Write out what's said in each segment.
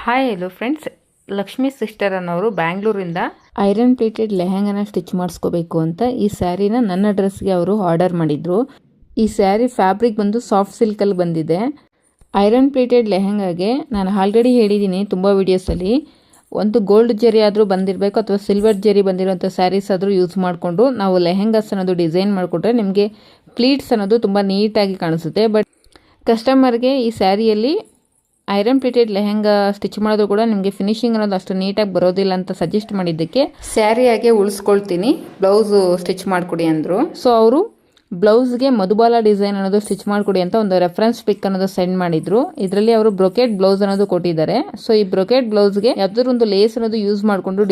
Hi hello friends, Lakshmi sister ಅನ್ನೋರು ಬ್ಯಾಂಗ್ಳೂರಿಂದ iron plated ಲೆಹಂಗಾನ ಸ್ಟಿಚ್ ಮಾಡಿಸ್ಕೋಬೇಕು ಅಂತ ಈ ಸ್ಯಾರಿನ ನನ್ನ ಡ್ರೆಸ್ಗೆ ಅವರು ಆರ್ಡರ್ ಮಾಡಿದ್ರು. ಈ ಸ್ಯಾರಿ ಫ್ಯಾಬ್ರಿಕ್ ಬಂದು ಸಾಫ್ಟ್ ಸಿಲ್ಕಲ್ಲಿ ಬಂದಿದೆ. ಐರನ್ ಪ್ಲೇಟೆಡ್ ಲೆಹಂಗಾಗೆ ನಾನು ಆಲ್ರೆಡಿ ಹೇಳಿದ್ದೀನಿ ತುಂಬ ವೀಡಿಯೋಸಲ್ಲಿ, ಒಂದು ಗೋಲ್ಡ್ ಜರಿ ಆದರೂ ಬಂದಿರಬೇಕು ಅಥವಾ ಸಿಲ್ವರ್ ಜರಿ ಬಂದಿರೋಂಥ ಸ್ಯಾರೀಸ್ ಆದರೂ ಯೂಸ್ ಮಾಡಿಕೊಂಡು ನಾವು ಲೆಹಂಗಾಸ್ ಅನ್ನೋದು ಡಿಸೈನ್ ಮಾಡಿಕೊಟ್ರೆ ನಿಮಗೆ ಪ್ಲೀಟ್ಸ್ ಅನ್ನೋದು ತುಂಬ ನೀಟಾಗಿ ಕಾಣಿಸುತ್ತೆ. ಬಟ್ ಕಸ್ಟಮರ್ಗೆ ಈ ಸ್ಯಾರಿಯಲ್ಲಿ ಐರನ್ ಪ್ಲೇಟೆಡ್ ಲೆಹಂಗಾ ಸ್ಟಿಚ್ ಮಾಡೋದು ಕೂಡ ನಿಮಗೆ ಫಿನಿಶಿಂಗ್ ಅನ್ನೋದು ಅಷ್ಟು ನೀಟಾಗಿ ಬರೋದಿಲ್ಲ ಅಂತ ಸಜೆಸ್ಟ್ ಮಾಡಿದ್ದಕ್ಕೆ ಸ್ಯಾರಿಯಾಗೆ ಉಳಿಸ್ಕೊಳ್ತೀನಿ, ಬ್ಲೌಸು ಸ್ಟಿಚ್ ಮಾಡಿಕೊಡಿ ಅಂದರು. ಸೊ ಅವರು ಬ್ಲೌಸ್ಗೆ ಮಧುಬಾಲ ಡಿಸೈನ್ ಅನ್ನೋದು ಸ್ಟಿಚ್ ಮಾಡಿಕೊಡಿ ಅಂತ ಒಂದು ರೆಫರೆನ್ಸ್ ಪಿಕ್ ಅನ್ನೋದು ಸೆಂಡ್ ಮಾಡಿದ್ರು. ಇದರಲ್ಲಿ ಅವರು ಬ್ರೊಕೆಟ್ ಬ್ಲೌಸ್ ಅನ್ನೋದು ಕೊಟ್ಟಿದ್ದಾರೆ. ಸೊ ಈ ಬ್ರೊಕೆಟ್ ಬ್ಲೌಸ್ಗೆ ಯಾವ್ದಾದ್ರು ಒಂದು ಲೇಸ್ ಅನ್ನೋದು ಯೂಸ್ ಮಾಡಿಕೊಂಡು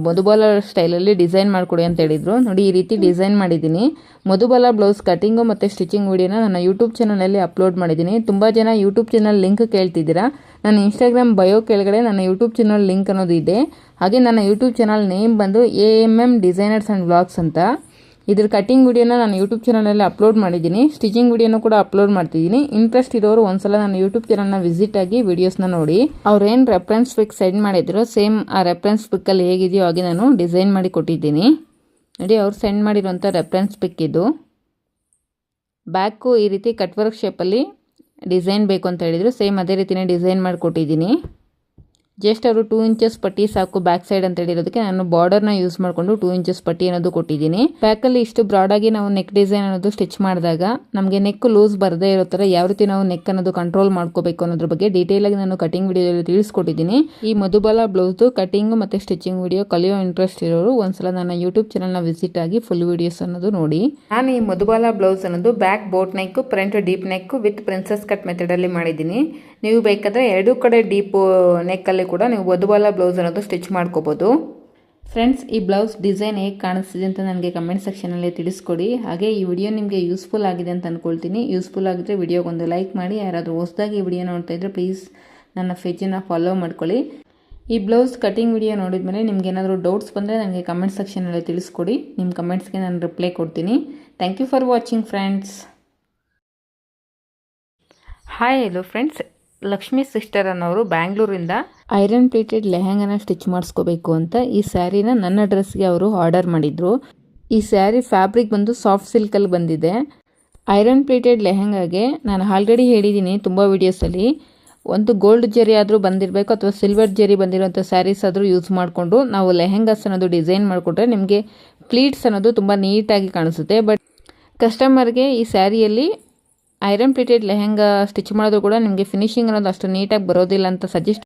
ಮಧುಬಾಲ ಸ್ಟೈಲಲ್ಲಿ ಡಿಸೈನ್ ಮಾಡಿಕೊಡಿ ಅಂತ ಹೇಳಿದ್ರು. ನೋಡಿ, ಈ ರೀತಿ ಡಿಸೈನ್ ಮಾಡಿದ್ದೀನಿ. ಮಧುಬಾಲ ಬ್ಲೌಸ್ ಕಟಿಂಗು ಮತ್ತು ಸ್ಟಿಚಿಂಗ್ ವಿಡಿಯೋನ ನನ್ನ ಯೂಟ್ಯೂಬ್ ಚಾನಲಲ್ಲಿ ಅಪ್ಲೋಡ್ ಮಾಡಿದ್ದೀನಿ. ತುಂಬ ಜನ ಯೂಟ್ಯೂಬ್ ಚಾನಲ್ ಲಿಂಕ್ ಕೇಳ್ತಿದ್ದೀರಾ. ನನ್ನ ಇನ್ಸ್ಟಾಗ್ರಾಮ್ ಬಯೋ ಕೆಳಗಡೆ ನನ್ನ ಯೂಟ್ಯೂಬ್ ಚಾನಲ್ ಲಿಂಕ್ ಅನ್ನೋದು ಇದೆ. ಹಾಗೆ ನನ್ನ ಯೂಟ್ಯೂಬ್ ಚಾನಲ್ ನೇಮ್ ಬಂದು AMM ಡಿಸೈನರ್ಸ್ ಆ್ಯಂಡ್ ವ್ಲಾಗ್ಸ್ ಅಂತ. ಇದ್ರ ಕಟಿಂಗ್ ವಿಡಿಯೋನ ನಾನು ಯೂಟ್ಯೂಬ್ ಚಾನಲಲ್ಲಿ ಅಪ್ಲೋಡ್ ಮಾಡಿದ್ದೀನಿ. ಸ್ಟಿಚಿಂಗ್ ವಿಡಿಯೋನು ಕೂಡ ಅಪ್ಲೋಡ್ ಮಾಡ್ತಿದ್ದೀನಿ. ಇಂಟ್ರೆಸ್ಟ್ ಇರೋರು ಒಂದ್ಸಲ ನನ್ನ ಯೂಟ್ಯೂಬ್ ಚಾನಲ್ನ ವಿಸಿಟ್ ಆಗಿ ವಿಡಿಯೋಸ್ನ ನೋಡಿ. ಅವ್ರೇನು ರೆಫರೆನ್ಸ್ ಪಿಕ್ ಸೆಂಡ್ ಮಾಡಿದ್ರು ಸೇಮ್ ಆ ರೆಫರೆನ್ಸ್ ಪಿಕ್ಕಲ್ಲಿ ಹೇಗಿದೆಯೋ ಹಾಗೆ ನಾನು ಡಿಸೈನ್ ಮಾಡಿ ಕೊಟ್ಟಿದ್ದೀನಿ. ನೋಡಿ, ಅವ್ರು ಸೆಂಡ್ ಮಾಡಿರುವಂಥ ರೆಫರೆನ್ಸ್ ಪಿಕ್ ಇದು. ಬ್ಯಾಕು ಈ ರೀತಿ ಕಟ್ ವರ್ಕ್ ಶೇಪಲ್ಲಿ ಡಿಸೈನ್ ಬೇಕು ಅಂತ ಹೇಳಿದರು. ಸೇಮ್ ಅದೇ ರೀತಿಯೇ ಡಿಸೈನ್ ಮಾಡಿ ಕೊಟ್ಟಿದ್ದೀನಿ. ಜಸ್ಟ್ ಅವರು 2 ಇಂಚಸ್ ಪಟ್ಟಿ ಸಾಕು ಬ್ಯಾಕ್ ಸೈಡ್ ಅಂತ ಹೇಳಿರೋದಕ್ಕೆ ನಾನು ಬಾರ್ಡರ್ನ ಯೂಸ್ ಮಾಡಿಕೊಂಡು 2 ಇಂಚಸ್ ಪಟ್ಟಿ ಅನ್ನೋದು ಕೊಟ್ಟಿದ್ದೀನಿ. ಬ್ಯಾಕಲ್ಲಿ ಇಷ್ಟು ಬ್ರಾಡಾಗಿ ನಾವು ನೆಕ್ ಡಿಸೈನ್ ಅನ್ನೋದು ಸ್ಟಿಚ್ ಮಾಡಿದಾಗ ನಮಗೆ ನೆಕ್ ಲೂಸ್ ಬರದೇ ಇರೋ ಥರ ಯಾವ ರೀತಿ ನಾವು ನೆಕ್ ಅನ್ನೋದು ಕಂಟ್ರೋಲ್ ಮಾಡ್ಕೋಬೇಕು ಅನ್ನೋದ್ರ ಬಗ್ಗೆ ಡೀಟೇಲ್ ಆಗಿ ನಾನು ಕಟಿಂಗ್ ವಿಡಿಯೋದಲ್ಲಿ ತಿಳಿಸ್ಕೊಟ್ಟಿದ್ದೀನಿ. ಈ ಮಧುಬಾಲ ಬ್ಲೌಸ್ದು ಕಟಿಂಗ್ ಮತ್ತು ಸ್ಟಿಚಿಂಗ್ ವಿಡಿಯೋ ಕಲಿಯೋ ಇಂಟ್ರೆಸ್ಟ್ ಇರೋರು ಒಂದ್ಸಲ ನನ್ನ ಯೂಟ್ಯೂಬ್ ಚಾನಲ್ನ ವಿಸಿಟ್ ಆಗಿ ಫುಲ್ ವಿಡಿಯೋಸ್ ಅನ್ನೋದು ನೋಡಿ. ನಾನು ಈ ಮಧುಬಾಲ ಬ್ಲೌಸ್ ಅನ್ನೋದು back boat neck, front deep neck with princess cut ಮೆಥಡಲ್ಲಿ ಮಾಡಿದ್ದೀನಿ. ನೀವು ಬೇಕಾದರೆ ಎರಡೂ ಕಡೆ ಡೀಪ್ ನೆಕ್ಕಲ್ಲಿ ಕೂಡ ನೀವು ಮಧುಬಾಲ ಬ್ಲೌಸ್ ಅನ್ನೋದು ಸ್ಟಿಚ್ ಮಾಡ್ಕೋಬೋದು. ಫ್ರೆಂಡ್ಸ್, ಈ ಬ್ಲೌಸ್ ಡಿಸೈನ್ ಹೇಗೆ ಕಾಣಿಸ್ತಿದೆ ಅಂತ ನನಗೆ ಕಮೆಂಟ್ ಸೆಕ್ಷನಲ್ಲಿ ತಿಳಿಸ್ಕೊಡಿ. ಹಾಗೆ ಈ ವಿಡಿಯೋ ನಿಮಗೆ ಯೂಸ್ಫುಲ್ ಆಗಿದೆ ಅಂತ ಅಂದ್ಕೊಳ್ತೀನಿ. ಯೂಸ್ಫುಲ್ ಆಗಿದ್ರೆ ವಿಡಿಯೋಗೊಂದು ಲೈಕ್ ಮಾಡಿ. ಯಾರಾದರೂ ಹೊಸದಾಗಿ ಈ ವಿಡಿಯೋ ನೋಡ್ತಾ ಇದ್ದರೆ ಪ್ಲೀಸ್ ನನ್ನ ಪೇಜನ್ನು ಫಾಲೋ ಮಾಡ್ಕೊಳ್ಳಿ. ಈ ಬ್ಲೌಸ್ ಕಟಿಂಗ್ ವಿಡಿಯೋ ನೋಡಿದ್ಮೇಲೆ ನಿಮ್ಗೆ ಏನಾದರೂ ಡೌಟ್ಸ್ ಬಂದರೆ ನನಗೆ ಕಮೆಂಟ್ ಸೆಕ್ಷನಲ್ಲಿ ತಿಳಿಸ್ಕೊಡಿ. ನಿಮ್ಮ ಕಮೆಂಟ್ಸ್ಗೆ ನಾನು ರಿಪ್ಲೈ ಕೊಡ್ತೀನಿ. Thank you for watching friends. Hi hello friends, Lakshmi sister ಅನ್ನೋರು ಬ್ಯಾಂಗ್ಳೂರಿಂದ ಐರನ್ ಪ್ಲೇಟೆಡ್ ಲೆಹಂಗಾನ ಸ್ಟಿಚ್ ಮಾಡಿಸ್ಕೋಬೇಕು ಅಂತ ಈ ಸ್ಯಾರಿನ ನನ್ನ ಡ್ರೆಸ್ಗೆ ಅವರು ಆರ್ಡರ್ ಮಾಡಿದ್ರು. ಈ ಸ್ಯಾರಿ ಫ್ಯಾಬ್ರಿಕ್ ಬಂದು ಸಾಫ್ಟ್ ಸಿಲ್ಕಲ್ಲಿ ಬಂದಿದೆ. ಐರನ್ ಪ್ಲೇಟೆಡ್ ಲೆಹಂಗಾಗೆ ನಾನು ಆಲ್ರೆಡಿ ಹೇಳಿದ್ದೀನಿ ತುಂಬ ವೀಡಿಯೋಸಲ್ಲಿ, ಒಂದು ಗೋಲ್ಡ್ ಜರಿ ಆದರೂ ಬಂದಿರಬೇಕು ಅಥವಾ ಸಿಲ್ವರ್ ಜರಿ ಬಂದಿರೋಂಥ ಸ್ಯಾರೀಸ್ ಆದರೂ ಯೂಸ್ ಮಾಡಿಕೊಂಡು ನಾವು ಲೆಹಂಗಾಸ್ ಅನ್ನೋದು ಡಿಸೈನ್ ಮಾಡಿಕೊಟ್ರೆ ನಿಮಗೆ ಪ್ಲೀಟ್ಸ್ ಅನ್ನೋದು ತುಂಬ ನೀಟಾಗಿ ಕಾಣಿಸುತ್ತೆ. ಬಟ್ ಕಸ್ಟಮರ್ಗೆ ಈ ಸ್ಯಾರಿಯಲ್ಲಿ ಐರನ್ ಪ್ಲೇಟೆಡ್ ಲೆಹಂಗಾ ಸ್ಟಿಚ್ ಮಾಡೋದು ಕೂಡ ನಿಮಗೆ ಫಿನಿಶಿಂಗ್ ಅನ್ನೋದು ಅಷ್ಟು ನೀಟಾಗಿ ಬರೋದಿಲ್ಲ ಅಂತ ಸಜೆಸ್ಟ್